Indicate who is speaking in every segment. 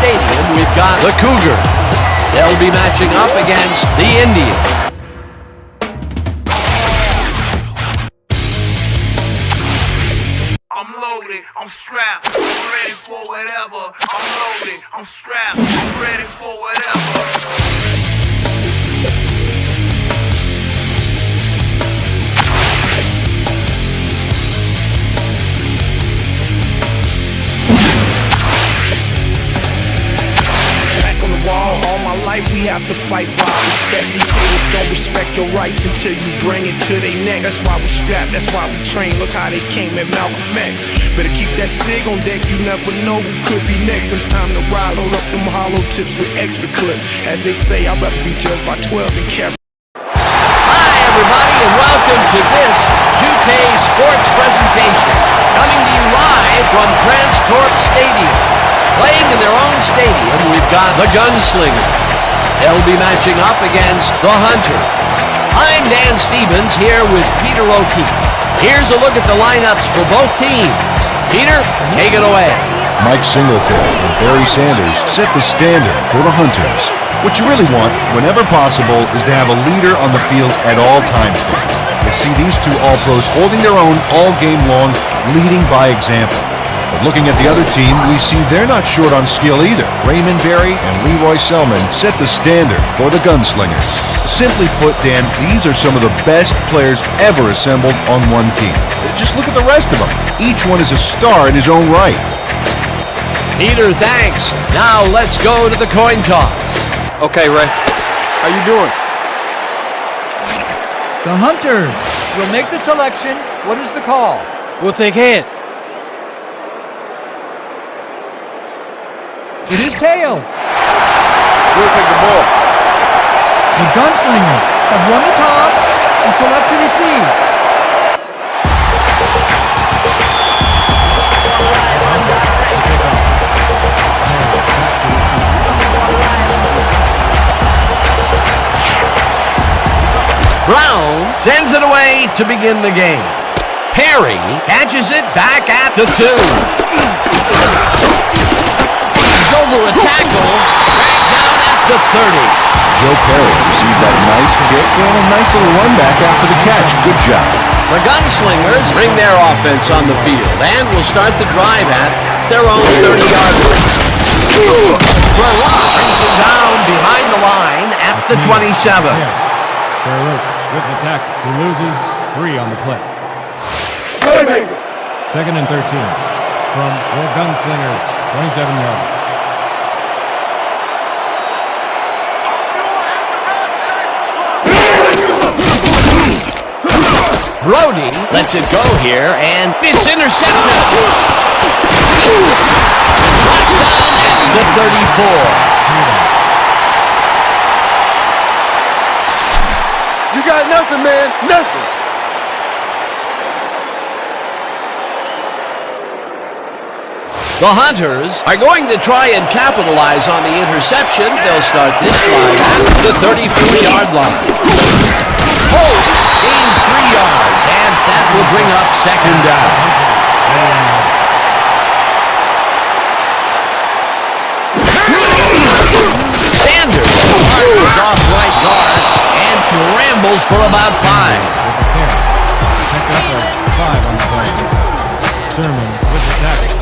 Speaker 1: stadium, we've got the Cougars. They'll be matching up against the Indians.
Speaker 2: I'm loaded, I'm strapped, I'm ready for whatever. I'm loaded, I'm strapped, I'm ready for whatever.
Speaker 3: All my life we have to fight for our respect. These haters don't respect your rights until you bring it to their neck. That's why we strapped, that's why we train. Look how they came at Malcolm X. Better keep that SIG on deck, you never know who could be next. When it's time to ride, load up them hollow tips with extra clips. As they say, I'd rather be judged by 12 than carry.
Speaker 1: Hi everybody and welcome to this 2K Sports presentation. Coming to you live from Transcorp Stadium. Playing in their own stadium, we've got the Gunslingers. They'll be matching up against the Hunters. I'm Dan Stevens here with Peter O'Keefe. Here's a look at the lineups for both teams. Peter, take it away.
Speaker 4: Mike Singletary and Barry Sanders set the standard for the Hunters. What you really want, whenever possible, is to have a leader on the field at all times. You see these two All-Pros holding their own all game long, leading by example. But looking at the other team, we see they're not short on skill either. Raymond Berry and Leroy Selman set the standard for the Gunslingers. Simply put, Dan, these are some of the best players ever assembled on one team. Just look at the rest of them. Each one is a star in his own right.
Speaker 1: Peter, thanks. Now let's go to the coin toss.
Speaker 5: Okay, Ray. How you doing?
Speaker 6: The Hunters will make the selection. What is the call?
Speaker 5: We'll take heads.
Speaker 6: It is tails.
Speaker 5: We'll take the ball.
Speaker 6: The Gunslingers have won the toss and select to receive.
Speaker 1: Brown sends it away to begin the game. Perry catches it back at the 2. He's over a tackle, back down at the 30.
Speaker 4: Joe Perry received that nice kick and a nice little run back after the catch. Good job.
Speaker 1: The Gunslingers bring their offense on the field and will start the drive at their own 30-yard line. Verloc brings him down behind the line at the 27.
Speaker 7: With the tackle. He loses 3 on the play. Second and 13 from the Gunslingers, 27 yards.
Speaker 1: Brody lets it go here, and it's intercepted. Brought down at the 34.
Speaker 5: You got nothing, man. Nothing.
Speaker 1: The Hunters are going to try and capitalize on the interception. They'll start this drive at the 34-yard line. Holt gains 3 yards, and that will bring up second down. Sanders arches off right guard and scrambles for about 5.
Speaker 7: Picked up a 5 on the play. Sermon with the tackle.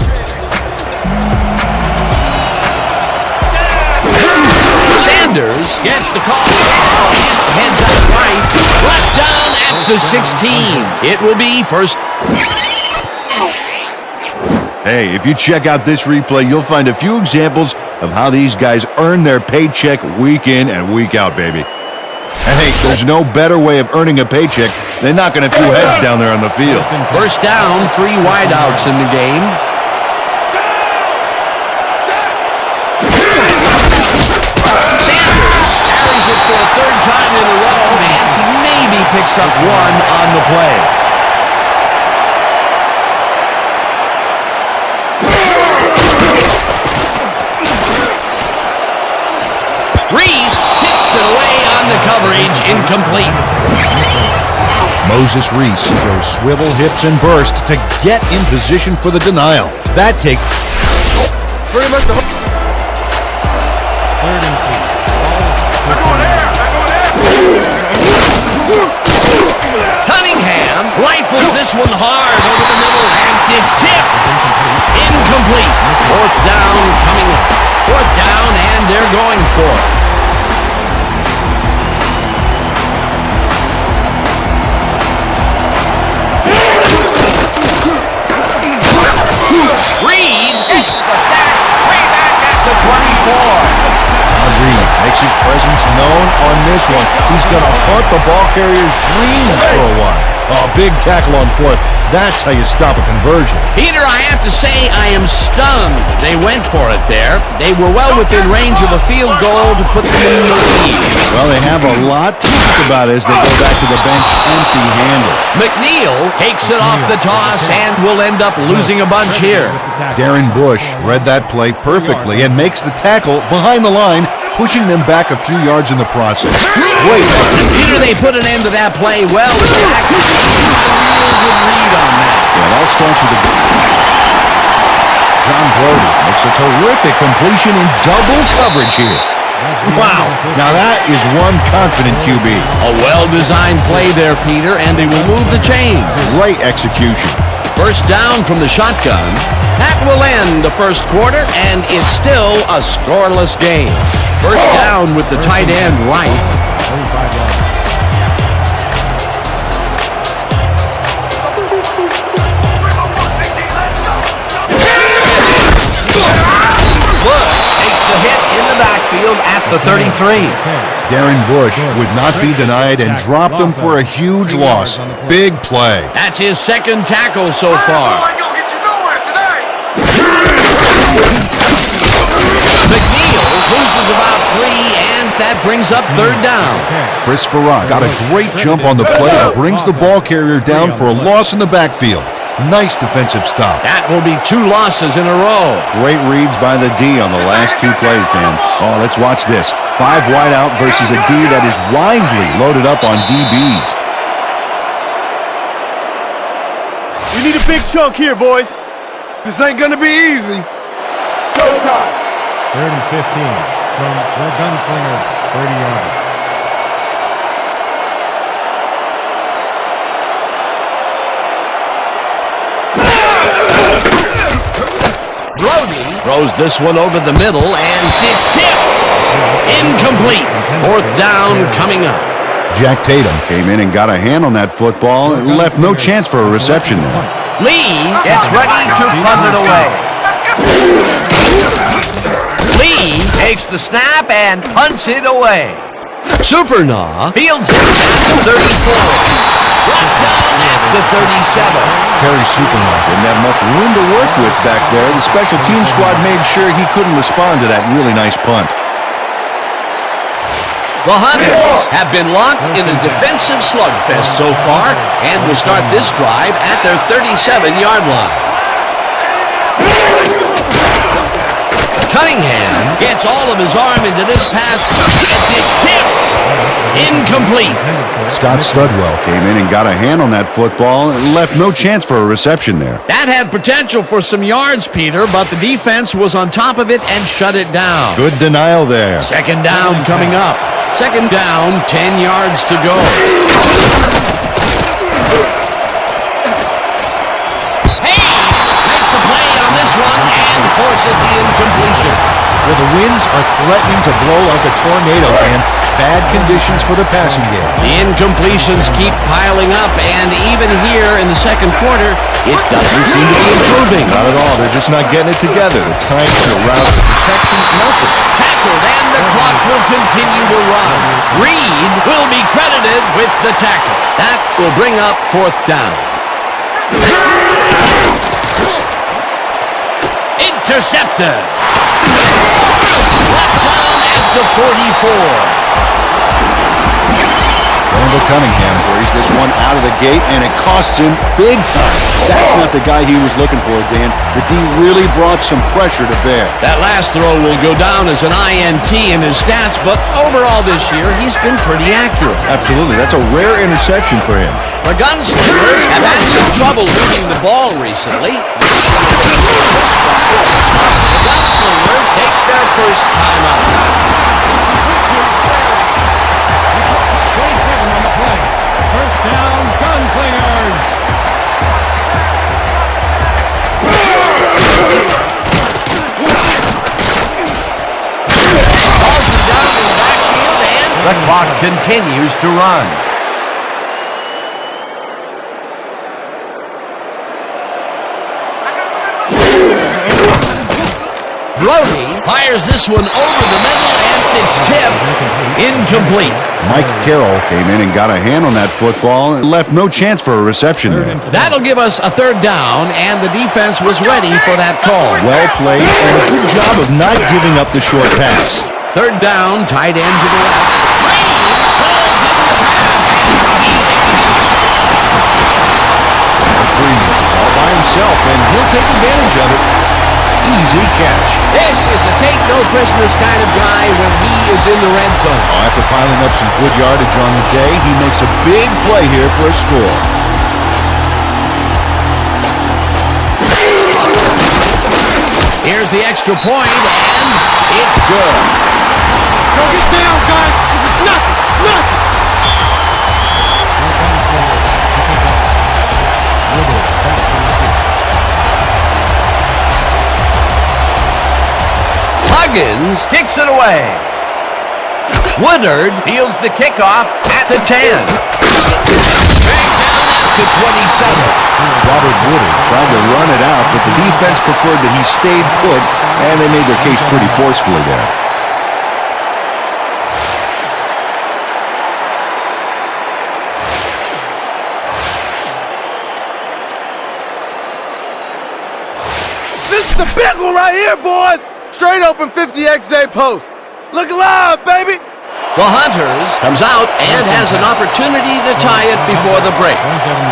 Speaker 1: Sanders gets the call and heads out right, brought down at the 16. It will be first.
Speaker 4: Hey, if you check out this replay, you'll find a few examples of how these guys earn their paycheck week in and week out, baby. And hey, there's no better way of earning a paycheck than knocking a few heads down there on the field.
Speaker 1: First down, 3 wideouts in the game. For a third time in a row, and maybe picks up 1 on the play. Reese kicks it away on the coverage, incomplete.
Speaker 4: Moses Reese goes swivel hips and burst to get in position for the denial. That takes
Speaker 5: Pretty much the
Speaker 7: Third and 3.
Speaker 1: Cunningham rifles this one hard over the middle, and it's tipped. Incomplete. Fourth down coming up. Fourth down, and they're going for it. Reed takes the sack way back at the 24.
Speaker 4: Reed makes his presence known on this one. He's going to haunt the ball carrier's dreams for a while. Oh, big tackle on fourth. That's how you stop a conversion.
Speaker 1: Peter, I have to say I am stunned they went for it there. They were well within range of a field goal to put them in the lead.
Speaker 4: Well, they have a lot to talk about as they go back to the bench empty-handed.
Speaker 1: McNeil takes it off the toss and will end up losing a bunch here.
Speaker 4: Darren Bush read that play perfectly and makes the tackle behind the line, pushing them back a few yards in the process. Wait.
Speaker 1: Peter, they put an end to that play well. Jack, a real good read on that.
Speaker 4: Yeah, it all starts with the... John Brody makes a terrific completion in double coverage here. Wow. Now that is one confident QB.
Speaker 1: A well-designed play there, Peter, and they will move the chains.
Speaker 4: Great execution.
Speaker 1: First down from the shotgun. That will end the first quarter, and it's still a scoreless game. First down with the tight end right.
Speaker 7: 35 yards.
Speaker 1: Wood takes the hit in the backfield at the 33.
Speaker 4: Darren Bush would not be denied and dropped him for a huge loss. Big play.
Speaker 1: That's his second tackle so far. McNeil loses about 3, and that brings up third down.
Speaker 4: Chris Farrar got a great jump on the play and brings the ball carrier down for a loss in the backfield. Nice defensive stop.
Speaker 1: That will be 2 losses in a row.
Speaker 4: Great reads by the D on the last 2 plays, Dan. Oh, let's watch this. 5 wide out versus a D that is wisely loaded up on DBs.
Speaker 5: We need a big chunk here, boys. This ain't gonna be easy. Go time.
Speaker 7: 3rd and 15 from the Gunslingers, 30 yards.
Speaker 1: Brody throws this one over the middle, and it's tipped. Incomplete. Fourth down coming up.
Speaker 4: Jack Tatum came in and got a hand on that football and left no chance for a reception there.
Speaker 1: Lee gets ready to punt it away. Lee takes the snap and punts it away. Supernaw fields it at the 34. Brought down at the 37.
Speaker 4: Terry Supernaw didn't have much room to work with back there. The special team squad made sure he couldn't respond to that really nice punt.
Speaker 1: The Hunters have been locked in a defensive slugfest so far and will start this drive at their 37-yard line. Cunningham gets all of his arm into this pass, and it's tipped. Incomplete.
Speaker 4: Scott Studwell came in and got a hand on that football and left no chance for a reception there.
Speaker 1: That had potential for some yards, Peter, but the defense was on top of it and shut it down.
Speaker 4: Good denial there.
Speaker 1: Second down coming up. Second down, 10 yards to go. Hayes makes a play on this one and forces the incompletion.
Speaker 4: Well, the winds are threatening to blow like a tornado, and bad conditions for the passing game.
Speaker 1: The incompletions keep piling up, and even here in the second quarter, it doesn't seem to be improving.
Speaker 4: Not at all. They're just not getting it together. The timing, the route, the protection, nothing.
Speaker 1: Tackled, and the clock will continue to run. Reed will be credited with the tackle. That will bring up fourth down. Intercepted. Brought down at the 44.
Speaker 4: Randall Cunningham carries this one out of the gate, and it costs him big time. That's not the guy he was looking for, Dan. The D really brought some pressure to bear.
Speaker 1: That last throw will go down as an INT in his stats, but overall this year, he's been pretty accurate.
Speaker 4: Absolutely. That's a rare interception for him.
Speaker 1: The Gunslingers have had some trouble moving the ball recently. The Gunslingers Gunslingers take their first time out.
Speaker 7: 27 on the play. First down, Gunslingers.
Speaker 1: Balls it down in the backfield, and the clock continues to run. Brody fires this one over the middle, and it's tipped. Incomplete.
Speaker 4: Mike Carroll came in and got a hand on that football and left no chance for a reception there.
Speaker 1: That'll give us a third down, and the defense was ready for that call.
Speaker 4: Well played and a good job of not giving up the short pass.
Speaker 1: Third down, tight end to the left. Green falls in the pass.
Speaker 4: Green is all by himself, and he'll take advantage of it. Easy catch.
Speaker 1: This is a take-no-prisoners kind of guy when he is in the red zone.
Speaker 4: After piling up some good yardage on the day, he makes a big play here for a score.
Speaker 1: Here's the extra point, and it's good.
Speaker 5: Go get down, guys. This is nothing. Nothing.
Speaker 1: Huggins kicks it away. Woodard fields the kickoff at the 10. Back down at the 27.
Speaker 4: Robert Woodard tried to run it out, but the defense preferred that he stayed put, and they made their case pretty forcefully there.
Speaker 5: This is the big one right here, boys. Straight open 50XA post. Look alive, baby.
Speaker 1: The Hunters comes out and has an opportunity to tie it before the break.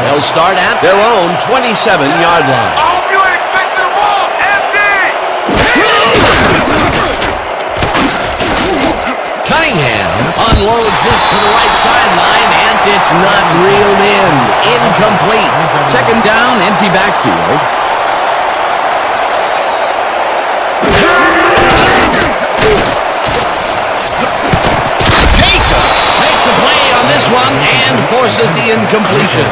Speaker 1: They'll start at their own 27-yard line.
Speaker 2: I hope you ain't expecting the ball, MD!
Speaker 1: Cunningham unloads this to the right sideline, and it's not reeled in. Incomplete. Second down, empty backfield. Jacobs makes a play on this one and forces the incompletion.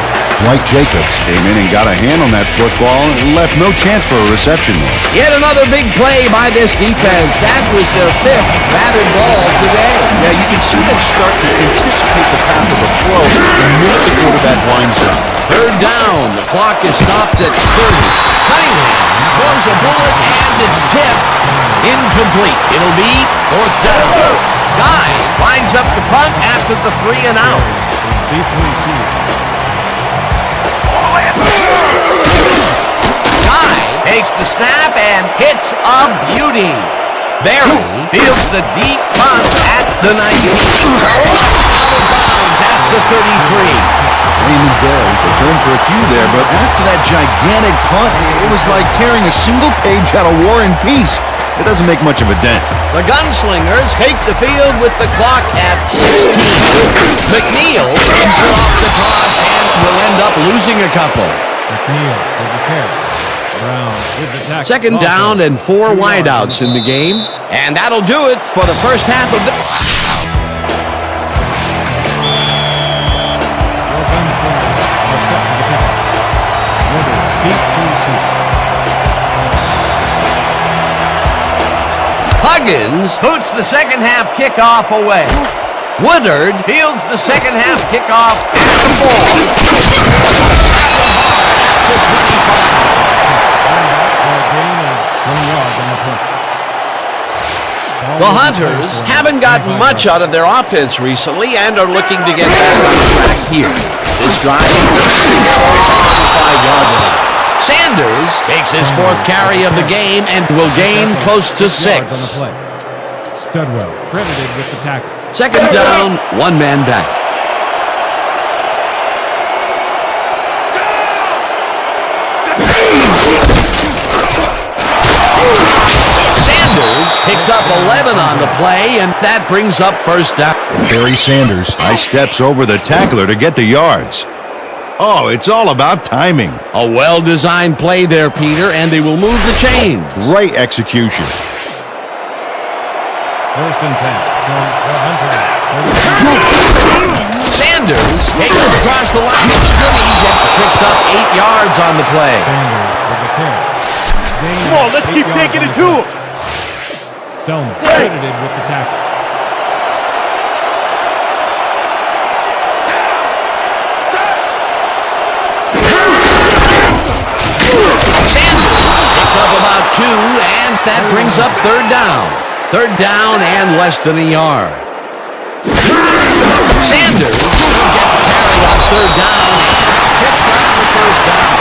Speaker 4: Mike Jacobs came in and got a hand on that football and left no chance for a reception there.
Speaker 1: Yet another big play by this defense. That was their fifth batted ball today.
Speaker 4: Yeah, you can see them start to anticipate the path of a throw the minute the quarterback winds up.
Speaker 1: Third down. The clock is stopped at 30. Cunningham throws a bullet, and it's tipped. Incomplete. It'll be fourth down. Guy lines up the punt after the 3 and out.
Speaker 7: Deep to receive.
Speaker 1: Guy takes the snap and hits a beauty. Barry fields the deep punt at the 19. Out of bounds at the 33.
Speaker 4: Raymond Barry returned for a few there, but after that gigantic punt, it was like tearing a single page out of War and Peace. It doesn't make much of a dent.
Speaker 1: The Gunslingers take the field with the clock at 16. McNeil comes it off the toss and will end up losing a couple.
Speaker 7: McNeil with the carry. Brown with the tackle.
Speaker 1: Second down and 4 wideouts in the game. And that'll do it for the first half of the...
Speaker 7: Your Gunslingers are set to the pickup. Woodard deep to receive.
Speaker 1: Huggins boots the second half kickoff away. Woodard fields the second half kickoff at the 4. At the 25.
Speaker 7: For a gain of 20 yards on the play.
Speaker 1: The Hunters haven't gotten much out of their offense recently and are looking to get back on track here. This drive is 45-yard line. Sanders takes his 4th carry of the game and will gain close to 6.
Speaker 7: Yards on the play. Studwell credited with the tackle.
Speaker 1: Second down, 1 man back. Sanders picks up 11 on the play, and that brings up first down.
Speaker 4: Barry Sanders high steps over the tackler to get the yards. Oh, it's all about timing.
Speaker 1: A well-designed play there, Peter, and they will move the chains.
Speaker 4: Great execution.
Speaker 7: First and 10 from the Hunters.
Speaker 1: Sanders takes it across the line of scrimmage and picks up 8 yards on the play.
Speaker 7: Sanders with the pick. Gain
Speaker 5: Come on, let's
Speaker 7: 8
Speaker 5: keep
Speaker 7: yards
Speaker 5: taking
Speaker 7: on
Speaker 5: it
Speaker 7: the
Speaker 5: to
Speaker 7: play.
Speaker 5: him.
Speaker 7: Selman credited with the tackle.
Speaker 1: Sanders picks up about 2, and that brings up 3rd down. 3rd down and less than a yard. Sanders will get the carry on 3rd down and picks up the 1st down.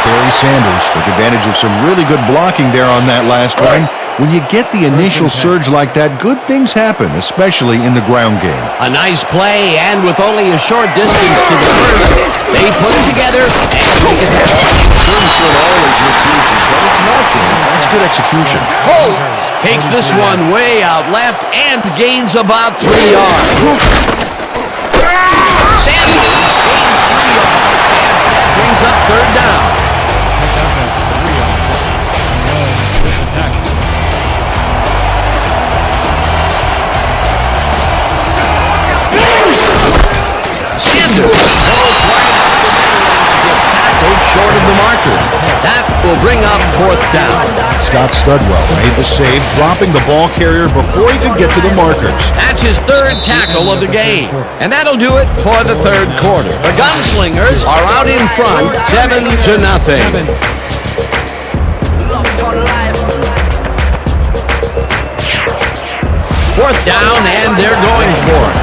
Speaker 4: Barry Sanders took advantage of some really good blocking there on that last run. When you get the initial surge like that, good things happen, especially in the ground game.
Speaker 1: A nice play, and with only a short distance to the first, they put it together and make it happen.
Speaker 4: Things should always look easy, but it's not good. That's good execution.
Speaker 1: Holmes takes this one way out left and gains about 3 yards. Sanders gains 3 yards, and that brings up 3rd down.
Speaker 7: Picked up at 3 yards. Rose with the tackle.
Speaker 1: Sanders goes right up the middle and gets tackled short of the marker. That will bring up 4th down.
Speaker 4: Scott Studwell made the save, dropping the ball carrier before he could get to the markers.
Speaker 1: That's his 3rd tackle of the game. And that'll do it for the 3rd quarter. The Gunslingers are out in front, 7-0. 4th down, and they're going for it.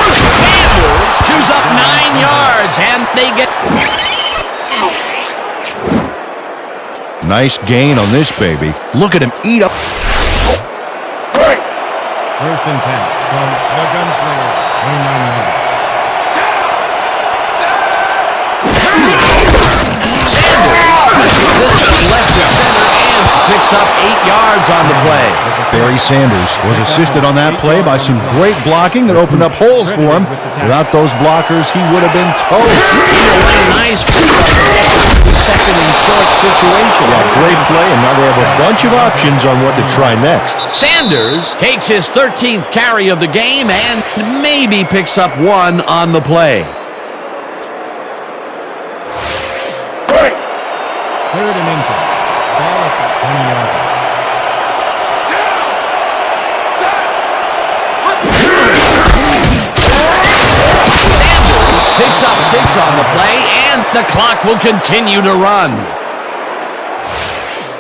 Speaker 1: Sanders chews up 9 yards, and they get...
Speaker 4: Nice gain on this baby. Look at him eat up.
Speaker 7: First and 10 from the Gunslinger. 29 yards.
Speaker 1: This is left to center and picks up 8 yards on the play.
Speaker 4: Barry Sanders was assisted on that play by some great blocking that opened up holes for him. Without those blockers, he would have been toast.
Speaker 1: Either way, nice second and short situation.
Speaker 4: Yeah, great play, and now they have a bunch of options on what to try next.
Speaker 1: Sanders takes his 13th carry of the game and maybe picks up 1 on the play.
Speaker 7: 3rd and inches. Ball at the 20-yard line.
Speaker 1: Sanders picks up 6 on the play, and the clock will continue to run.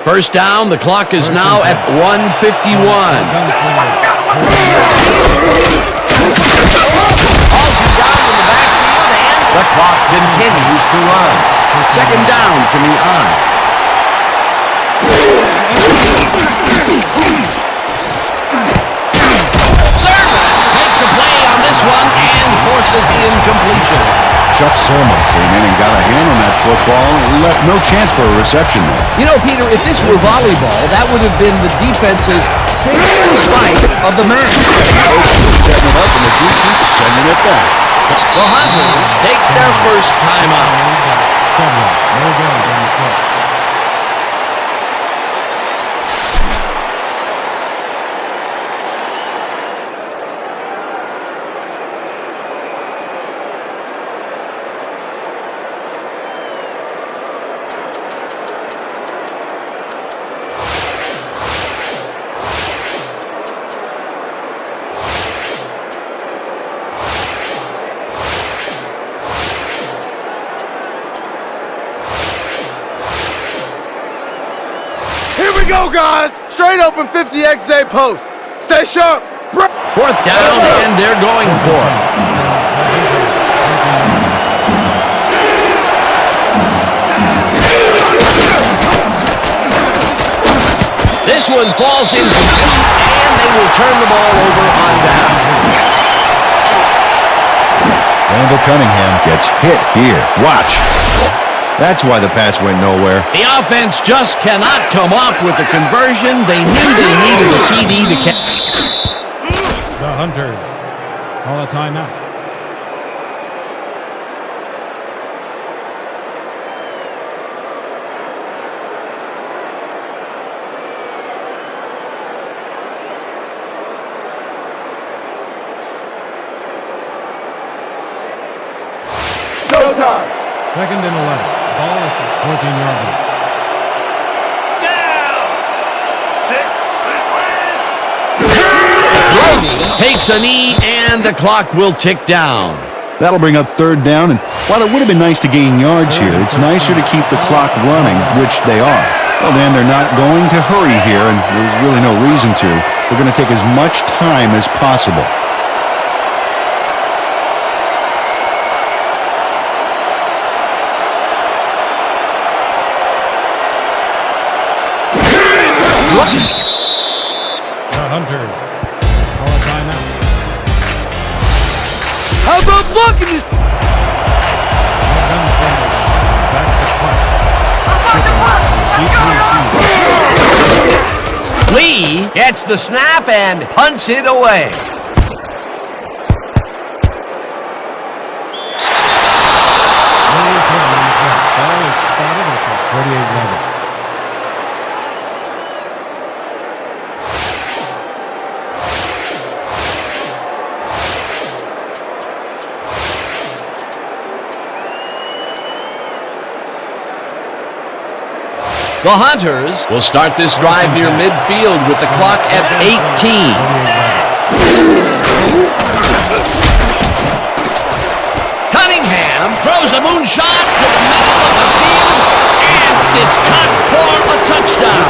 Speaker 1: 1st down, the clock is now at 1:51.
Speaker 7: Gunslingers.
Speaker 1: Austin down in the backfield, and the clock continues to run. 2nd down from the eye. Sermon makes a play on this one and forces the incompletion.
Speaker 4: Chuck Sermon came in and got a hand on that football and left no chance for a reception there.
Speaker 1: You know, Peter, if this were volleyball, that would have been the defense's 6th strike of the match.
Speaker 4: Setting it up, and the defense sending it back.
Speaker 1: The Hunters take their first time out.
Speaker 7: Studwell. No good on the play.
Speaker 5: Go, guys! Straight open 50XA post. Stay sharp.
Speaker 1: 4th down, and they're going for it. This one falls incomplete, and they will turn the ball over on down.
Speaker 4: Randall Cunningham gets hit here. Watch. That's why the pass went nowhere.
Speaker 1: The offense just cannot come up with the conversion. They knew they needed a TD to catch.
Speaker 7: The Hunters call a timeout. Second and 11. Ball at the 14-yard line.
Speaker 1: Brody takes a knee, and the clock will tick down.
Speaker 4: That'll bring up third down, and while it would have been nice to gain yards here, it's nicer to keep the clock running, which they are. Well, then they're not going to hurry here, and there's really no reason to. They're going to take as much time as possible.
Speaker 7: The Hunters call a timeout.
Speaker 5: How about blocking this?
Speaker 7: The Gunslingers back to punt.
Speaker 1: Lee gets the snap and punts it away.
Speaker 7: Ball is spotted at the 48 level.
Speaker 1: The Hunters will start this drive near midfield with the clock at 18. Cunningham throws a moonshot to the middle of the field, and it's cut for a touchdown.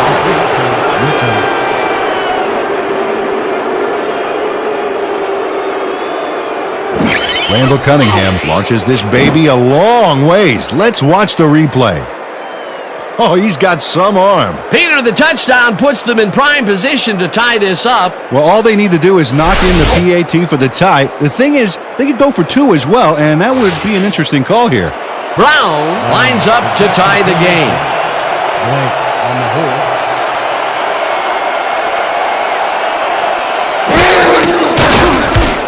Speaker 4: Randall Cunningham launches this baby a long ways. Let's watch the replay. Oh, he's got some arm.
Speaker 1: Peter, the touchdown puts them in prime position to tie this up.
Speaker 4: Well, all they need to do is knock in the PAT for the tie. The thing is, they could go for two as well, and that would be an interesting call here.
Speaker 1: Brown lines up to tie the game.
Speaker 7: Blake on the hold.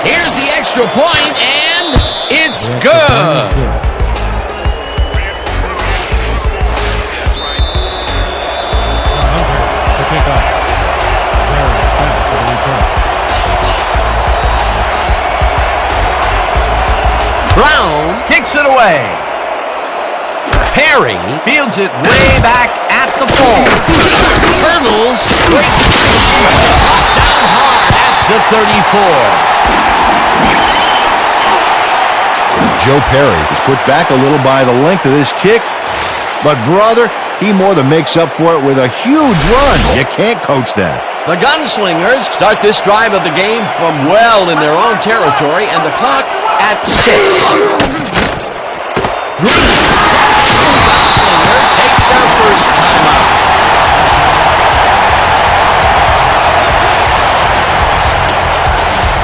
Speaker 1: Here's the extra point, and it's good. Brown kicks it away. Perry fields it way back at the 4. Hurdles, breaks down hard at the 34.
Speaker 4: Joe Perry is put back a little by the length of this kick, but brother, he more than makes up for it with a huge run. You can't coach that.
Speaker 1: The Gunslingers start this drive of the game from well in their own territory, and the clock at 6. Gunslingers take their first time out.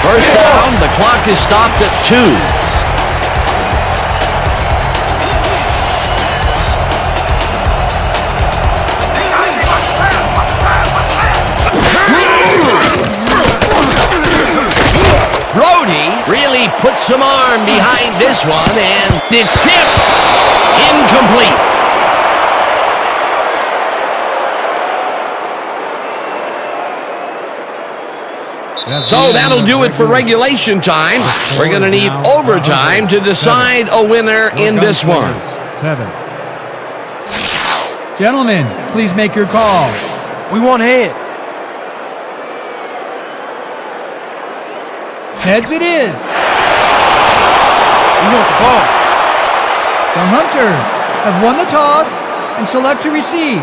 Speaker 1: First down, the clock is stopped at 2. Brody really puts some arm behind this one, and it's tipped. Incomplete. So that'll do it for regulation time. We're going to need overtime to decide a winner in this one.
Speaker 7: 7.
Speaker 6: Gentlemen, please make your call.
Speaker 5: We want heads.
Speaker 6: Heads it is.
Speaker 5: We want the ball.
Speaker 6: The Hunters have won the toss and select to receive.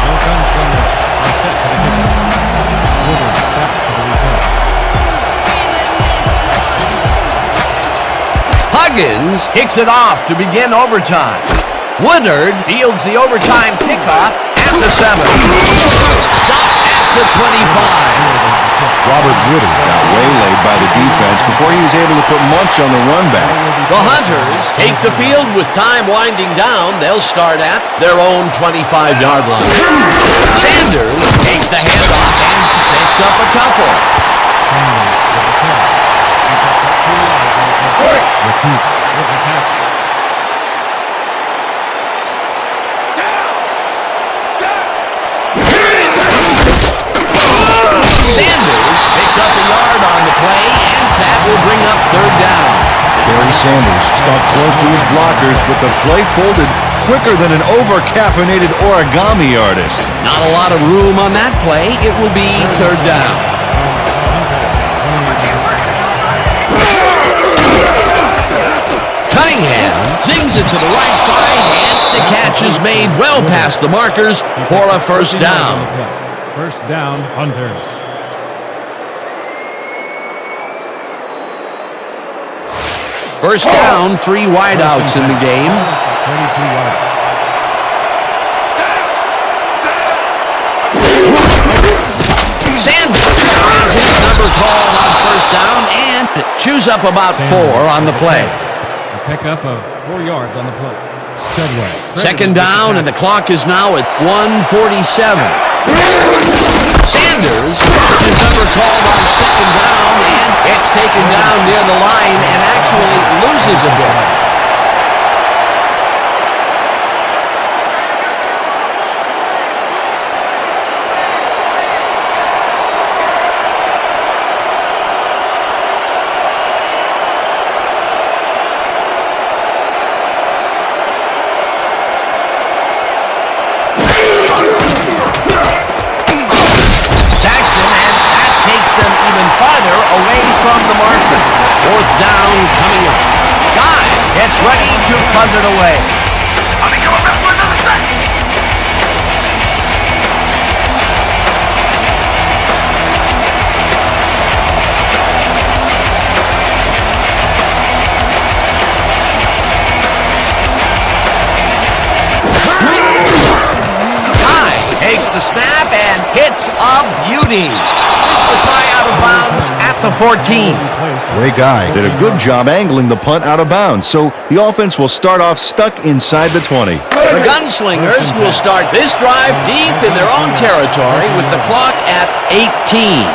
Speaker 7: No Gunslingers are set for the kickoff. Woodard back to the return.
Speaker 1: Huggins kicks it off to begin overtime. Woodard fields the overtime kickoff at the 7. Stop at the 25.
Speaker 4: Robert Woodard got waylaid by the defense before he was able to put much on the run back.
Speaker 1: The Hunters take the field with time winding down. They'll start at their own 25-yard line. Sanders takes the handoff and picks up a couple.
Speaker 7: Repeat with the tackle.
Speaker 1: Sanders picks up a yard on the play, and that will bring up third down.
Speaker 4: Barry Sanders stuck close to his blockers with the play folded quicker than an over-caffeinated origami artist.
Speaker 1: Not a lot of room on that play. It will be third down. Cunningham zings it to the right side, and the catch is made well past the markers for a first down.
Speaker 7: First down, Hunters.
Speaker 1: First down, 3 wideouts in the game.
Speaker 7: 22 yards.
Speaker 1: Sanders has his number called on first down and chews up about 4 on the play.
Speaker 7: A pickup of 4 yards on the play. Studwell.
Speaker 1: Second down, and the clock is now at 1:47. Sanders has his number called on second down, and it's taken down near the line and actually loses a bit. Away from the marker. Fourth down coming up. Guy gets ready to punt it away. Guy takes the snap and hits a beauty. This will fly out of bounds at the 14.
Speaker 4: Ray Guy did a good job angling the punt out of bounds, so the offense will start off stuck inside the 20.
Speaker 1: The Gunslingers will start this drive deep in their own territory with the clock at 18.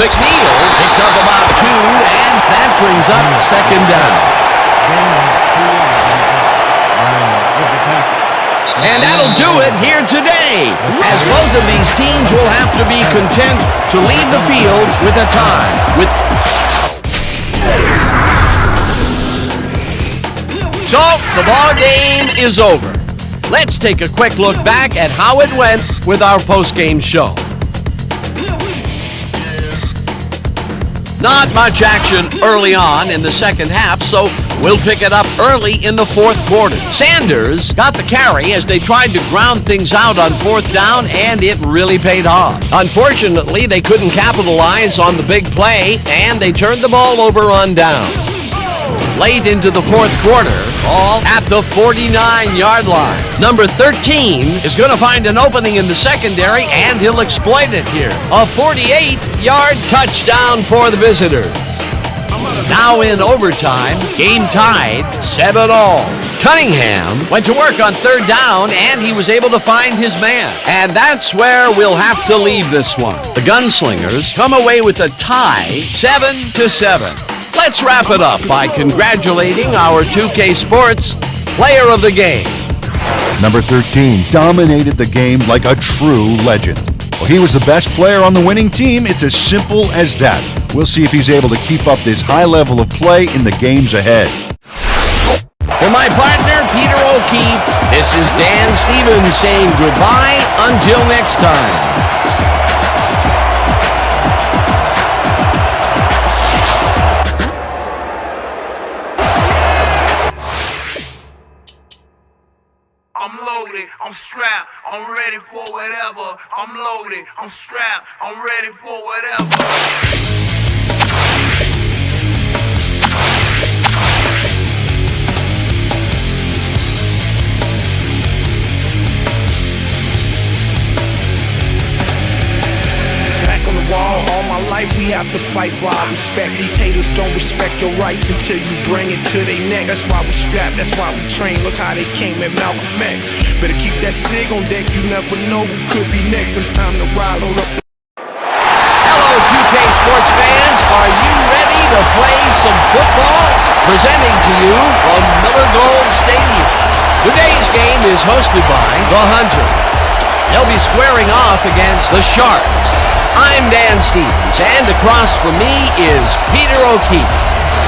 Speaker 1: McNeil picks up about 2, and that brings up second down. And that'll do it here today, as both of these teams will have to be content to leave the field with a tie. So, the ball game is over. Let's take a quick look back at how it went with our post-game show. Not much action early on in the second half, so we'll pick it up early in the fourth quarter. Sanders got the carry as they tried to ground things out on fourth down, and it really paid off. Unfortunately, they couldn't capitalize on the big play, and they turned the ball over on down. Late into the fourth quarter, all at the 49-yard line. Number 13 is going to find an opening in the secondary, and he'll exploit it here. A 48-yard touchdown for the visitors. Now in overtime, game tied 7-all. Cunningham went to work on third down, and he was able to find his man. And that's where we'll have to leave this one. The Gunslingers come away with a tie, 7-7. Let's wrap it up by congratulating our 2K Sports player of the game.
Speaker 4: Number 13 dominated the game like a true legend. Well, he was the best player on the winning team. It's as simple as that. We'll see if he's able to keep up this high level of play in the games ahead.
Speaker 1: For my partner, Peter O'Keefe, this is Dan Stevens saying goodbye until next time.
Speaker 2: I'm loaded, I'm strapped, I'm ready for whatever. I'm loaded, I'm strapped, I'm ready for whatever.
Speaker 3: All my life we have to fight for our respect. These haters don't respect your rights until you bring it to their neck. That's why we strap, that's why we train. Look how they came at Malcolm X. Better keep that sig on deck, you never know who could be next. When it's time to ride, load up.
Speaker 1: Hello, 2K Sports fans. Are you ready to play some football? presenting to you from Miller Gold Stadium. Today's game is hosted by the Hunters. They'll be squaring off against the Sharks. I'm Dan Stevens, and across from me is Peter O'Keefe.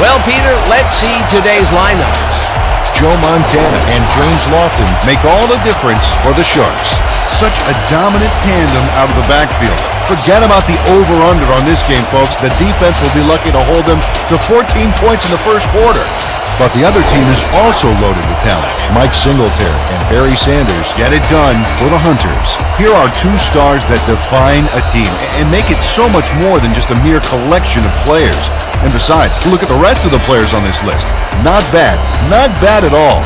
Speaker 1: Well, Peter, let's see today's lineups.
Speaker 4: Joe Montana and James Lofton make all the difference for the Sharks. Such a dominant tandem out of the backfield. Forget about the over-under on this game, folks. The defense will be lucky to hold them to 14 points in the first quarter. But the other team is also loaded with talent. Mike Singletary and Barry Sanders get it done for the Hunters. Here are two stars that define a team and make it so much more than just a mere collection of players. And besides, look at the rest of the players on this list. Not bad. Not bad at all.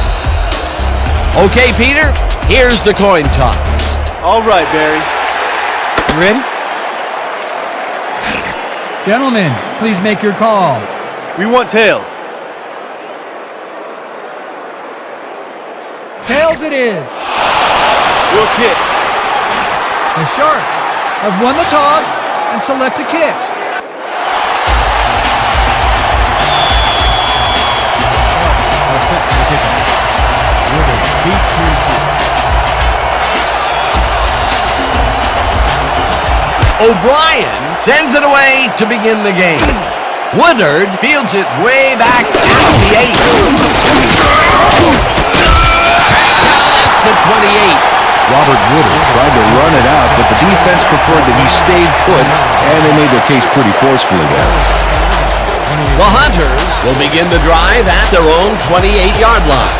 Speaker 1: Okay, Peter, here's the coin toss.
Speaker 5: All right, Barry. You ready?
Speaker 6: Gentlemen, please make your call.
Speaker 5: We want tails.
Speaker 6: Tails it is.
Speaker 5: We'll kick.
Speaker 6: The Sharks have won the toss and select a kick.
Speaker 7: Are set for the kickoff. With a deep receiver.
Speaker 1: O'Brien sends it away to begin the game. Woodard fields it way back at the 8. The 28.
Speaker 4: Robert Woodard tried to run it out, but the defense preferred that he stayed put, and they made their case pretty forcefully there.
Speaker 1: The Hunters will begin the drive at their own 28-yard line.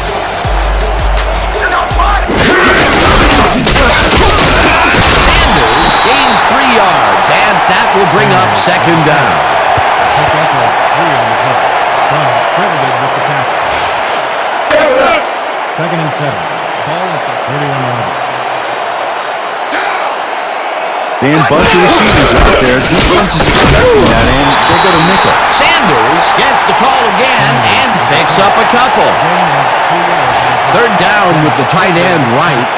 Speaker 1: Sanders gains 3 yards, and that will bring up second down.
Speaker 7: Pick up a 3 on the play. Brown credited with the tackle. Second and 7. Ball at the 31-yard line.
Speaker 4: Dan, bunch of receivers out there. Defense is expecting that, and they go to nickel.
Speaker 1: Sanders gets the call again and picks up a couple. Third down with the tight end right.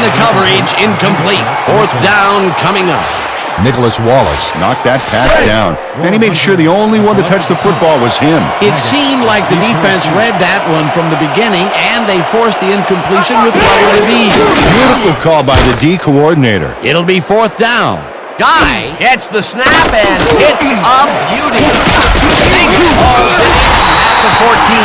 Speaker 1: The coverage incomplete. Fourth down coming up.
Speaker 4: Nicholas Wallace knocked that pass down, and he made sure the only one to touch the football was him.
Speaker 1: It seemed like the defense read that one from the beginning, and they forced the incompletion with relative ease.
Speaker 4: Beautiful call by the D coordinator.
Speaker 1: It'll be fourth down. Guy gets the snap and hits a beauty. Falls in at the 14.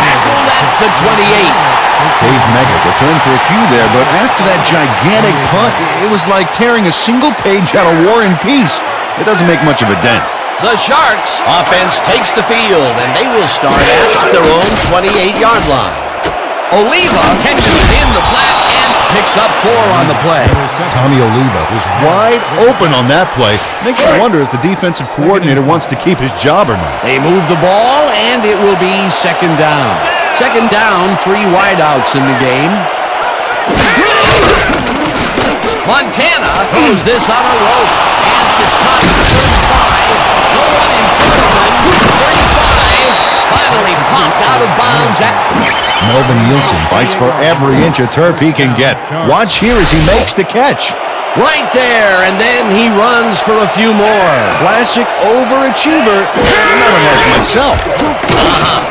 Speaker 1: Tackled at the 28.
Speaker 4: Dave Meggett returned for a few there, but after that gigantic punt, it was like tearing a single page out of War and Peace. It doesn't make much of a dent.
Speaker 1: The Sharks offense takes the field, and they will start at their own 28-yard line. Oliva catches it in the flat and picks up 4 on the play.
Speaker 4: Tommy Oliva was wide open on that play. Makes you wonder if the defensive coordinator wants to keep his job or not.
Speaker 1: They move the ball, and it will be second down. Second down, 3 wideouts in the game. Montana throws this on a rope, and it's caught at 35. No one in front of him. 35. Finally popped out of bounds at...
Speaker 4: Melvin Nielsen fights for every inch of turf he can get. Watch here as he makes the catch.
Speaker 1: Right there, and then he runs for a few more.
Speaker 4: Classic overachiever. Not unlike myself.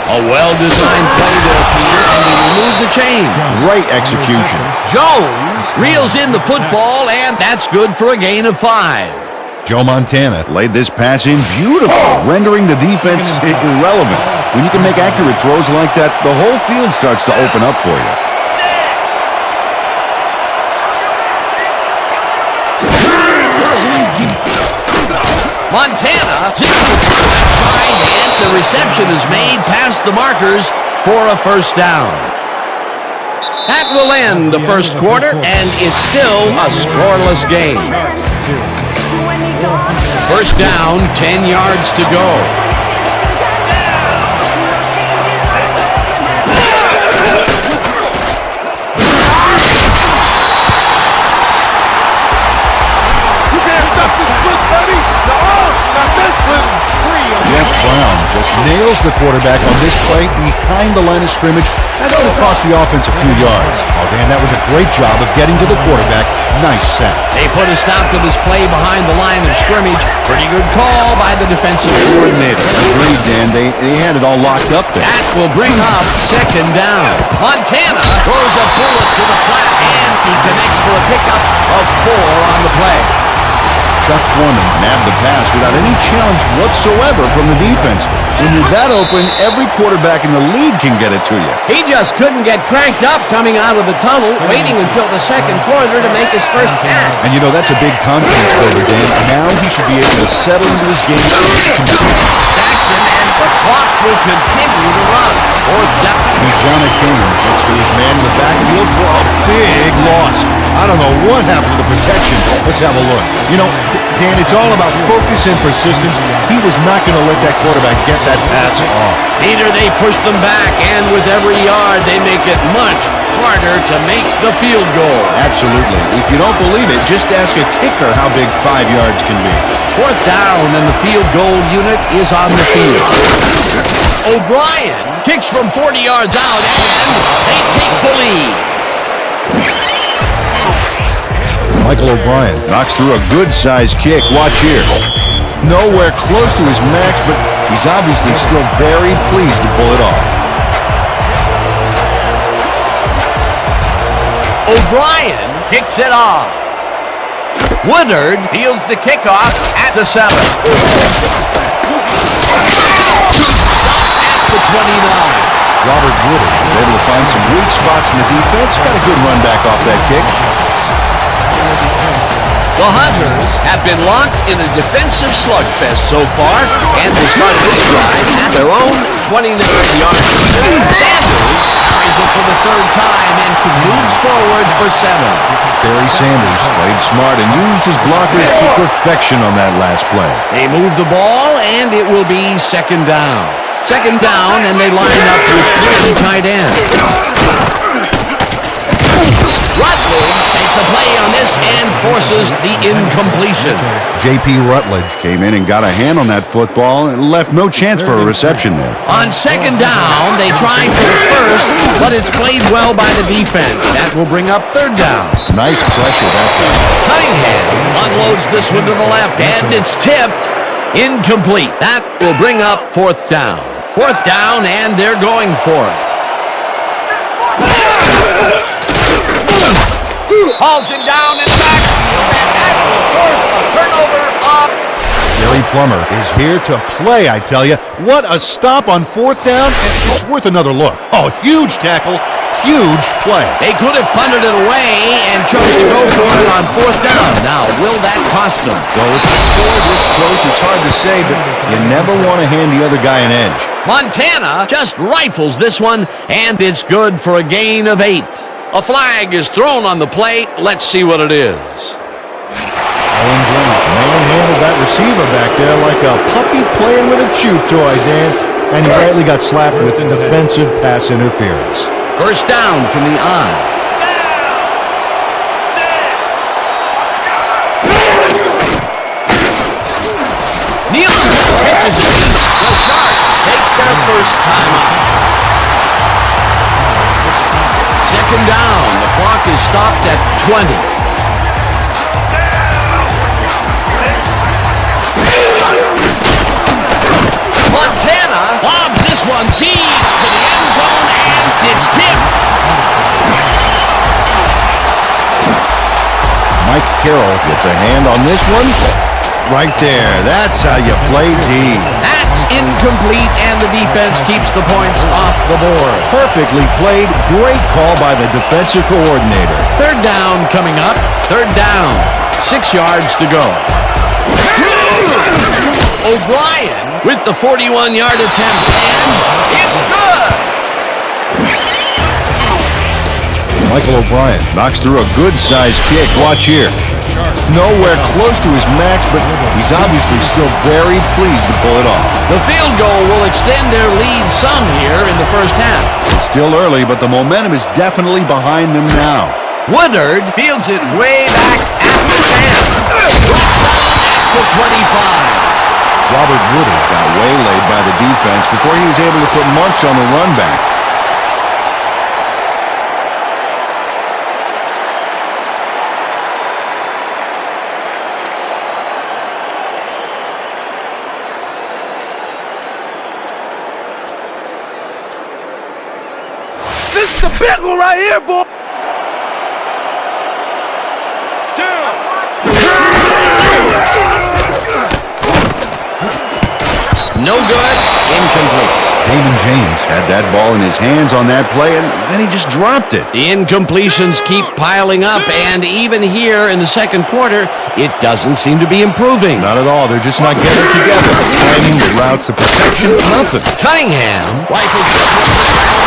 Speaker 1: A well-designed play there, Peter, and he removed the chain.
Speaker 4: Great execution.
Speaker 1: Jones reels in the football, and that's good for a gain of 5.
Speaker 4: Joe Montana laid this pass in beautiful, rendering the defense irrelevant. When you can make accurate throws like that, the whole field starts to open up for you.
Speaker 1: Montana outside, and the reception is made past the markers for a first down. That will end the first quarter, and it's still a scoreless game. First down, 10 yards to go.
Speaker 4: Jeff Brown just nails the quarterback on this play behind the line of scrimmage. That's going to cost the offense a few yards. Oh, Dan, that was a great job of getting to the quarterback. Nice sack.
Speaker 1: They put a stop to this play behind the line of scrimmage. Pretty good call by the defensive coordinator.
Speaker 4: Agreed, Dan. They had it all locked up there.
Speaker 1: That will bring up second down. Montana throws a bullet to the flat, and he connects for a pickup of 4 on the play.
Speaker 4: Chuck Foreman nabbed the pass without any challenge whatsoever from the defense. When you're that open, every quarterback in the league can get it to you.
Speaker 1: He just couldn't get cranked up coming out of the tunnel, waiting until the second quarter to make his first catch.
Speaker 4: And you know, that's a big confidence builder, Dan. Now he should be able to settle into his game.
Speaker 1: Jackson, and the clock will continue to run. Fourth down.
Speaker 4: John Kane gets to his man in the backfield for a big loss. I don't know what happened to the protection. Let's have a look. You know, Dan, it's all about focus and persistence. He was not going to let that quarterback get that pass off.
Speaker 1: Peter, they push them back, and with every yard, they make it much harder to make the field goal.
Speaker 4: Absolutely. If you don't believe it, just ask a kicker how big 5 yards can be.
Speaker 1: Fourth down, and the field goal unit is on the field. O'Brien kicks from 40 yards out, and they take the lead.
Speaker 4: Michael O'Brien knocks through a good-sized kick. Watch here. Nowhere close to his max, but he's obviously still very pleased to pull it off.
Speaker 1: O'Brien kicks it off. Woodard fields the kickoff at the 7. At the 29.
Speaker 4: Robert Woodard is able to find some weak spots in the defense. Got a good run back off that kick.
Speaker 1: The Hunters have been locked in a defensive slugfest so far, and they start this drive at their own 29-yard line. Sanders carries it for the third time and moves forward for 7.
Speaker 4: Barry Sanders played smart and used his blockers to perfection on that last play.
Speaker 1: They move the ball, and it will be second down. Second down, and they line up with 3 tight ends. Rutledge makes a play on this and forces the incompletion.
Speaker 4: J.P. Rutledge came in and got a hand on that football and left no chance for a reception there.
Speaker 1: On second down, they try for the first, but it's played well by the defense. That will bring up third down.
Speaker 4: Nice pressure that time.
Speaker 1: Cunningham unloads this one to the left, and it's tipped. Incomplete. That will bring up fourth down. Fourth down, and they're going for it. Hauls him down in the backfield, and that will force a turnover up.
Speaker 4: Gary Plummer is here to play, I tell you. What a stop on fourth down, and it's worth another look. Oh, huge tackle, huge play.
Speaker 1: They could have punted it away and chose to go for it on fourth down. Now, will that cost them?
Speaker 4: Well, with the score this close, it's hard to say, but you never want to hand the other guy an edge. Montana
Speaker 1: just rifles this one, and it's good for a gain of 8. A flag is thrown on the plate. Let's see what it is.
Speaker 4: Owen Glenn manhandled that receiver back there like a puppy playing with a chew toy, Dan. And he rightly got slapped with defensive pass interference.
Speaker 1: First down from the eye. Nielsen catches it. The Sharks take their first time out. Second down. The clock is stopped at 20. Montana lobs this one deep to the end zone, and it's tipped.
Speaker 4: Mike Carroll gets a hand on this one. Right there. That's how you play D.
Speaker 1: That's incomplete, and the defense keeps the points off the board.
Speaker 4: Perfectly played. Great call by the defensive coordinator.
Speaker 1: Third down coming up. Third down. 6 yards to go. O'Brien with the 41-yard attempt, and it's good.
Speaker 4: Michael O'Brien knocks through a good-sized kick. Watch here. Nowhere close to his max, but he's obviously still very pleased to pull it off.
Speaker 1: The field goal will extend their lead some here in the first half.
Speaker 4: It's still early, but the momentum is definitely behind them now.
Speaker 1: Woodard fields it way back at the 10. Brought down at the 25.
Speaker 4: Robert Woodard got waylaid by the defense before he was able to put much on the run back.
Speaker 5: This is the big one right here, boy.
Speaker 1: No good. Incomplete.
Speaker 4: Damon James had that ball in his hands on that play, and then he just dropped it.
Speaker 1: The incompletions keep piling up, and even here in the second quarter, it doesn't seem to be improving.
Speaker 4: Not at all. They're just not getting it together. The timing, the routes, the protection, nothing.
Speaker 1: Cunningham rifles this one over the middle,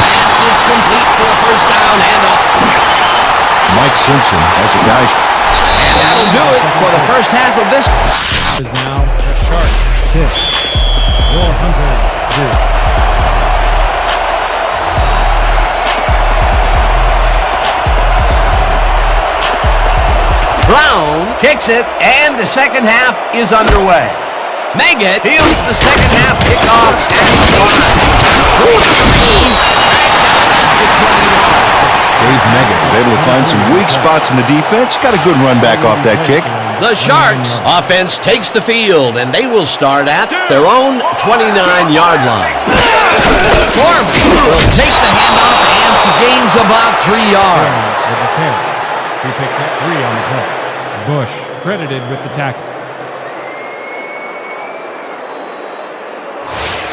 Speaker 1: and it's complete for a first down and up.
Speaker 4: Mike Simpson has a guy.
Speaker 1: And that'll do it for the first half of this.
Speaker 7: Is now the Sharks 6. Your Hunters 2.
Speaker 1: Brown kicks it, and the second half is underway. Maggott fields the second half kickoff at the 5.
Speaker 4: Dave Meggett was able to find some weak spots in the defense. Got a good run back off that kick.
Speaker 1: The Sharks offense takes the field, and they will start at their own 29-yard line. Foreman will take the handoff and gains about 3 yards.
Speaker 7: With the carry. He picks up 3 on the play. Bush credited with the tackle.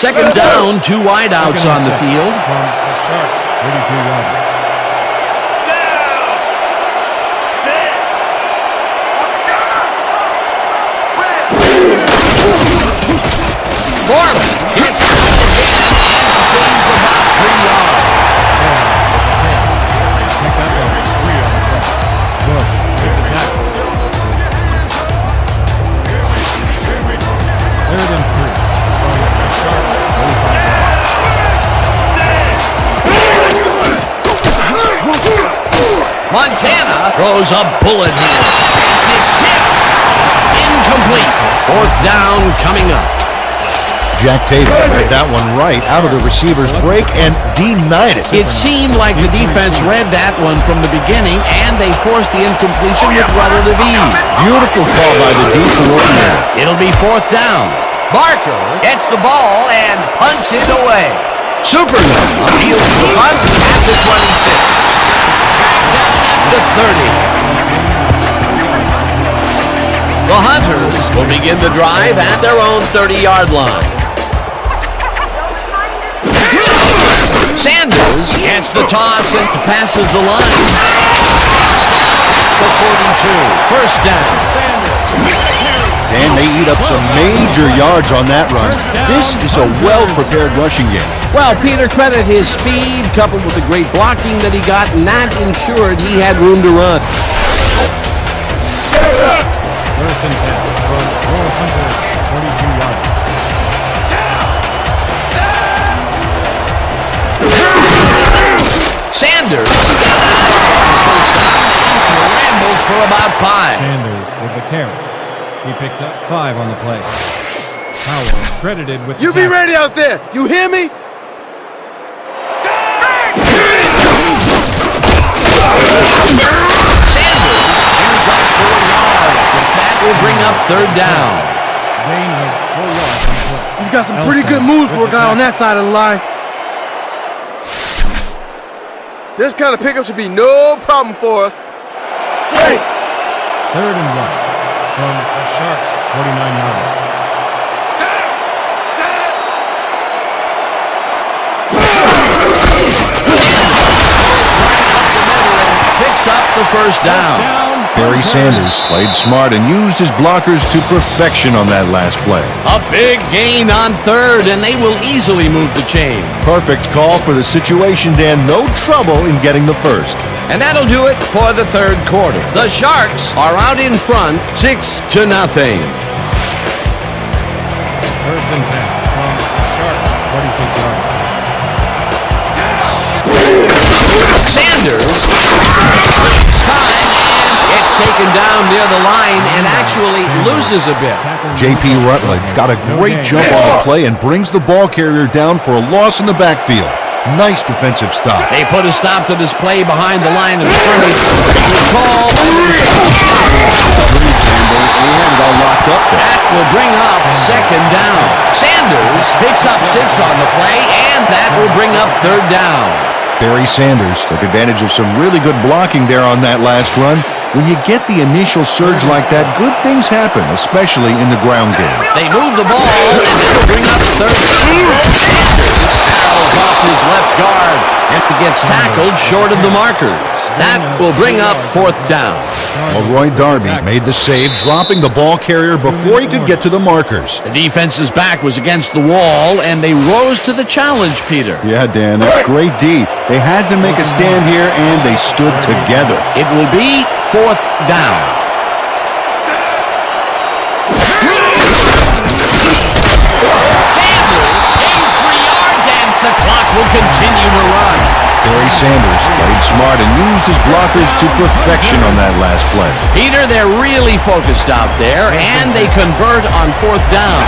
Speaker 1: Second down, 2 wideouts on the field.
Speaker 7: From the Sharks, 32-yard.
Speaker 1: Foreman gets the ball again and gains about 3 yards.
Speaker 7: Pick up 3 on the play. Bush with the tackle. 3rd and 3 from the Sharks, 45 yards.
Speaker 1: Montana throws a bullet here. It's tipped. Incomplete. 4th down coming up.
Speaker 4: Jack Tatum read that one right out of the receiver's break and denied it.
Speaker 1: It seemed like the defense read that one from the beginning, and they forced the incompletion with relative ease.
Speaker 4: Beautiful call by the D coordinator.
Speaker 1: It'll be 4th down. Barker gets the ball and punts it away. Superman fields the punt at the 26. Back down at the 30. The Hunters will begin the drive at their own 30-yard line. Sanders gets the toss and passes the line. The 42. First down.
Speaker 4: And they eat up some major yards on that run. This is a well-prepared rushing game.
Speaker 1: Well, Peter, credit his speed coupled with the great blocking that he got, and that ensured he had room to run.
Speaker 7: 1st and 10 from your Hunters, 42 yards.
Speaker 1: Sanders rambles for about 5.
Speaker 7: Sanders with the carry. He picks up 5 on the play. Howard credited with the
Speaker 5: You be
Speaker 7: tackle.
Speaker 5: ready out there. You hear me?
Speaker 1: Sanders chews up 4 yards, and that will bring up 3rd down.
Speaker 7: Gain of 4 yards on the play.
Speaker 5: You got some pretty good moves for a guy on that side of the line. This kind of pickup should be no problem for us. Hey!
Speaker 7: 3rd and 1 from the Sharks, 49 yards.
Speaker 1: Picks up the first down.
Speaker 4: Barry Sanders played smart and used his blockers to perfection on that last play.
Speaker 1: A big gain on 3rd, and they will easily move the chain.
Speaker 4: Perfect call for the situation, Dan. No trouble in getting the first.
Speaker 1: And that'll do it for the 3rd quarter. The Sharks are out in front, 6-0.
Speaker 7: 1st and 10 from the Sharks, 46 yards.
Speaker 1: Sanders. Time, and it's gets taken down near the line and actually loses a bit.
Speaker 4: J.P. Rutledge got a great jump on the play and brings the ball carrier down for a loss in the backfield. Nice defensive stop.
Speaker 1: They put a stop to this play behind the line of scrimmage. Call.
Speaker 4: He had it all locked up there.
Speaker 1: That will bring up second down. Sanders picks up 6 on the play, and that will bring up third down.
Speaker 4: Barry Sanders took advantage of some really good blocking there on that last run. When you get the initial surge like that, good things happen, especially in the ground game.
Speaker 1: They move the ball, and that'll bring up third down. Sanders barrels off his left guard and gets tackled short of the markers. That will bring up fourth down.
Speaker 4: Well, Roy Darby made the save, dropping the ball carrier before he could get to the markers.
Speaker 1: The defense's back was against the wall, and they rose to the challenge, Peter.
Speaker 4: Yeah, Dan, that's great D. They had to make a stand here, and they stood together.
Speaker 1: It will be fourth down. Sanders gains 3 yards, and the clock will continue to run.
Speaker 4: Barry Sanders played smart and used his blockers to perfection on that last play.
Speaker 1: Peter, they're really focused out there, and they convert on fourth down.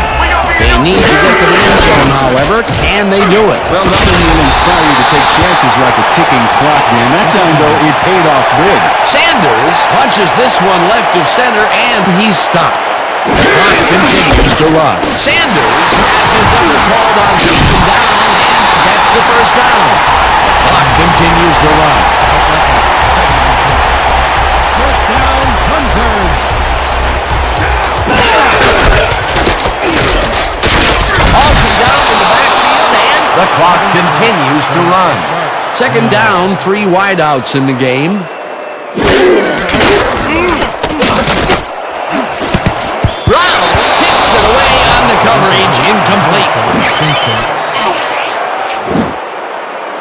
Speaker 1: They need to get to the end zone, however. Can they do it?
Speaker 4: Well, nothing will inspire you to take chances like a ticking clock, Dan. That time, though, it paid off big.
Speaker 1: Sanders punches this one left of center, and he's stopped. The clock continues to run. Sanders has his number called on second down, and that's the first down. The clock continues to run.
Speaker 7: First down, Hunters.
Speaker 1: Halsey down in the backfield, and the clock continues to run. Second down, 3 wideouts in the game. Brown kicks it away on the coverage, incomplete.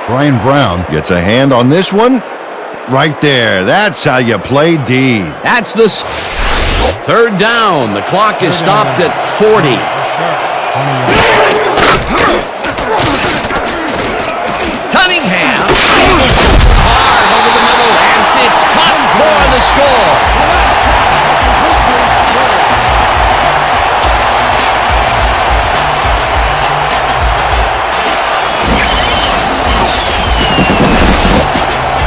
Speaker 4: Brian Brown gets a hand on this one. Right there. That's how you play D.
Speaker 1: That's the third down. The clock is stopped at 40. Cunningham hard over the middle, and it's caught for the score.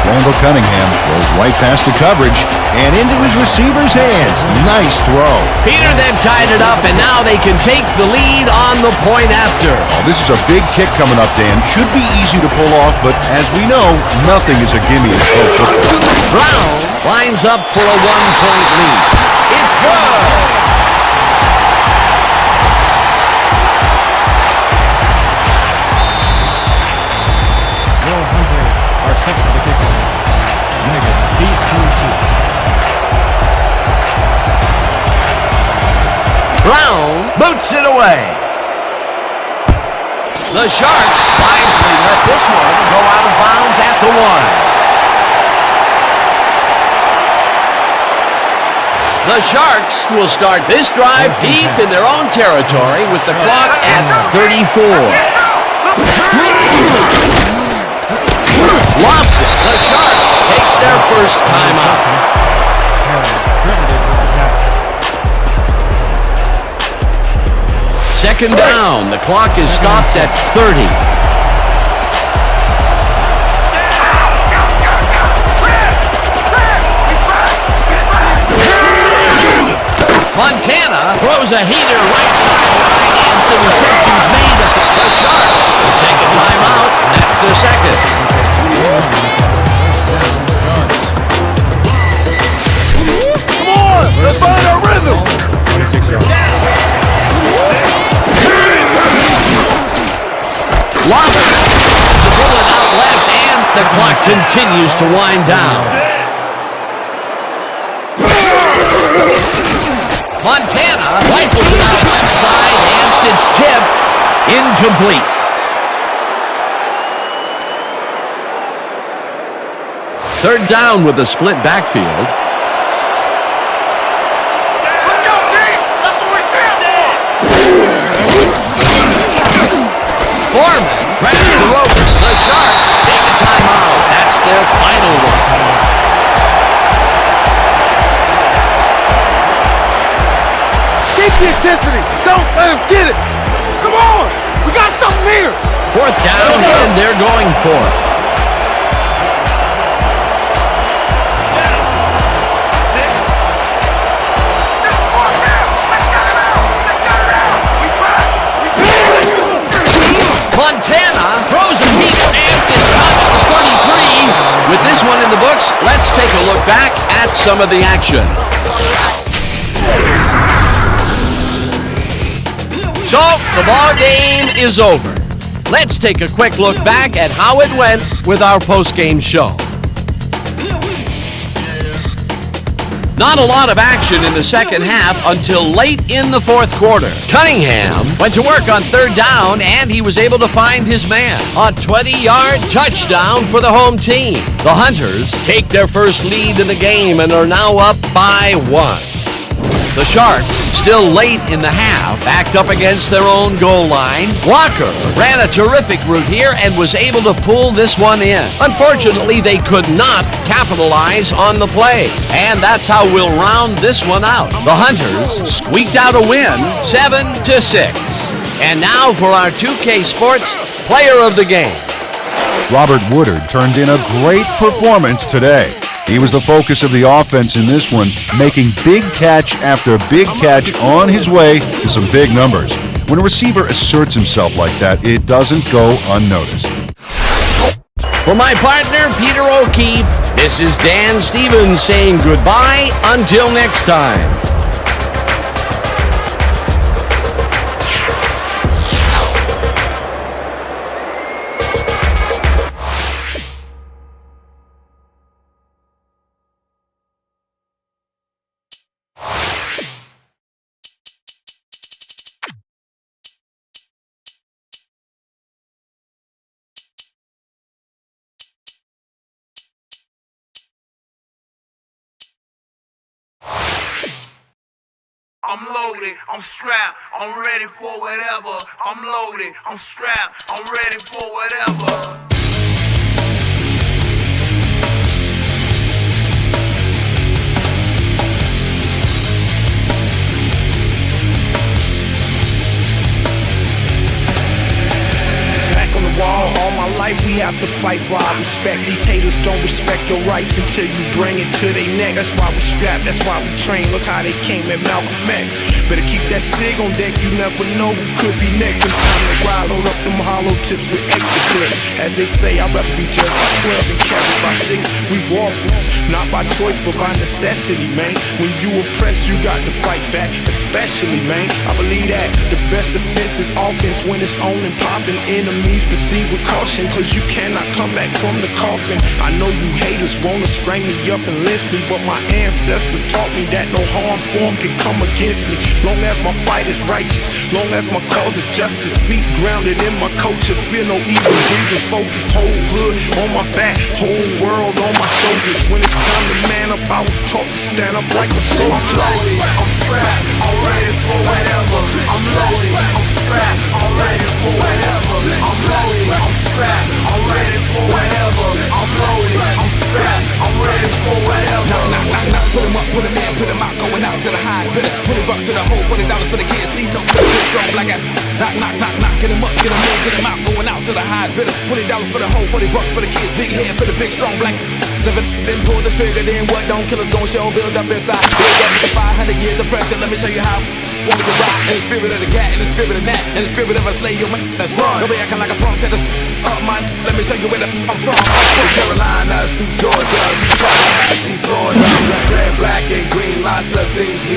Speaker 4: Randall Cunningham throws right past the coverage and into his receiver's hands. Nice throw.
Speaker 1: Peter, they've tied it up, and now they can take the lead on the point after.
Speaker 4: Oh, this is a big kick coming up, Dan. Should be easy to pull off, but as we know, nothing is a gimme in pro football.
Speaker 1: Brown lines up for a 1-point lead. It's good.
Speaker 7: Second to the kickoff. Negative. Deep to receive.
Speaker 1: Brown boots it away. The Sharks wisely let this one go out of bounds at the 1. The Sharks will start this drive deep in their own territory with the clock at 34. Lofton, the Sharks take their first time out. Second down, the clock is stopped at 30. Montana throws a heater right sideline, and the reception's made. The Sharks will take a timeout. That's their second.
Speaker 5: Come on, let's find our rhythm.
Speaker 7: 26 yards.
Speaker 1: Lofton, the bullet out left, and the clock continues to wind down. Montana rifles it out left side, and it's tipped. Incomplete. Third down with a split backfield. Foreman, ready to rope. The Sharks take a timeout. That's their final one.
Speaker 5: the intensity. Don't let him get it. Come on. We got something here.
Speaker 1: 4th down, and they're going for it. Montana throws a deep and is caught at the 33. With this one in the books, let's take a look back at some of the action. So, the ball game is over. Let's take a quick look back at how it went with our post-game show. Not a lot of action in the second half until late in the 4th quarter. Cunningham went to work on 3rd down, and he was able to find his man. A 20-yard touchdown for the home team. The Hunters take their first lead in the game and are now up by 1. The Sharks, still late in the half, backed up against their own goal line. Walker ran a terrific route here and was able to pull this one in. Unfortunately, they could not capitalize on the play. And that's how we'll round this one out. The Hunters squeaked out a win, 7-6. And now for our 2K Sports Player of the Game.
Speaker 4: Robert Woodard turned in a great performance today. He was the focus of the offense in this one, making big catch after big catch on his way to some big numbers. When a receiver asserts himself like that, it doesn't go unnoticed.
Speaker 1: For my partner, Peter O'Keefe, this is Dan Stevens saying goodbye until next time.
Speaker 2: I'm loaded, I'm strapped, I'm ready for whatever. I'm loaded, I'm strapped, I'm ready for whatever.
Speaker 3: All my life we have to fight for our respect. These haters don't respect your rights until you bring it to their neck. That's why we strap, that's why we train. Look how they came at Malcolm X. Better keep that cig on deck, you never know who could be next. It's time to ride, load up them hollow tips with extra clips. As they say, I'd rather be judged by 12 and carried by 6. We walk this, not by choice but by necessity, man. When you oppress, you got to fight back, especially, man. I believe that the best defense is offense when it's on and popping. Enemies proceed with caution, cause you cannot come back from the coffin. I know you haters wanna string me up and lynch me, but my ancestors taught me that no harm form can come against me. Long as my fight is righteous, long as my cause is justice. Feet grounded in my culture, fear no evil, breathing focus. Whole hood on my back, whole world on my shoulders. When it's time to man up, I was taught to stand up like a soldier.
Speaker 2: I'm loaded, I'm strapped, I'm ready for whatever. I'm loaded, I'm strapped, I'm ready for whatever. I'm loaded, I'm strapped, I'm ready for whatever. I'm loaded, I'm strapped, I'm ready for whatever.
Speaker 3: Knock, put him up, put him in, put him out, going out to the highs. Spend $20 to the hole, $40 for the kids. See no for the big drum, black ass. Knock, get him up, get him in, get him out, going out to the highs. Spend $20 for the hole, $40 for the kids. Big head for the big strong black. Then pull the trigger, then what don't kill us gon' show. Build up inside, build up to 500 years of pressure. Let me show you how. Want to rock in the spirit of the cat, in the spirit of that, in the spirit of a slave, your man, let's run. Don't be acting like a punk, take us up, man. Let me show you where I'm from. From Carolinas through Georgia, Tennessee, Florida, red, black, and green, lots of things we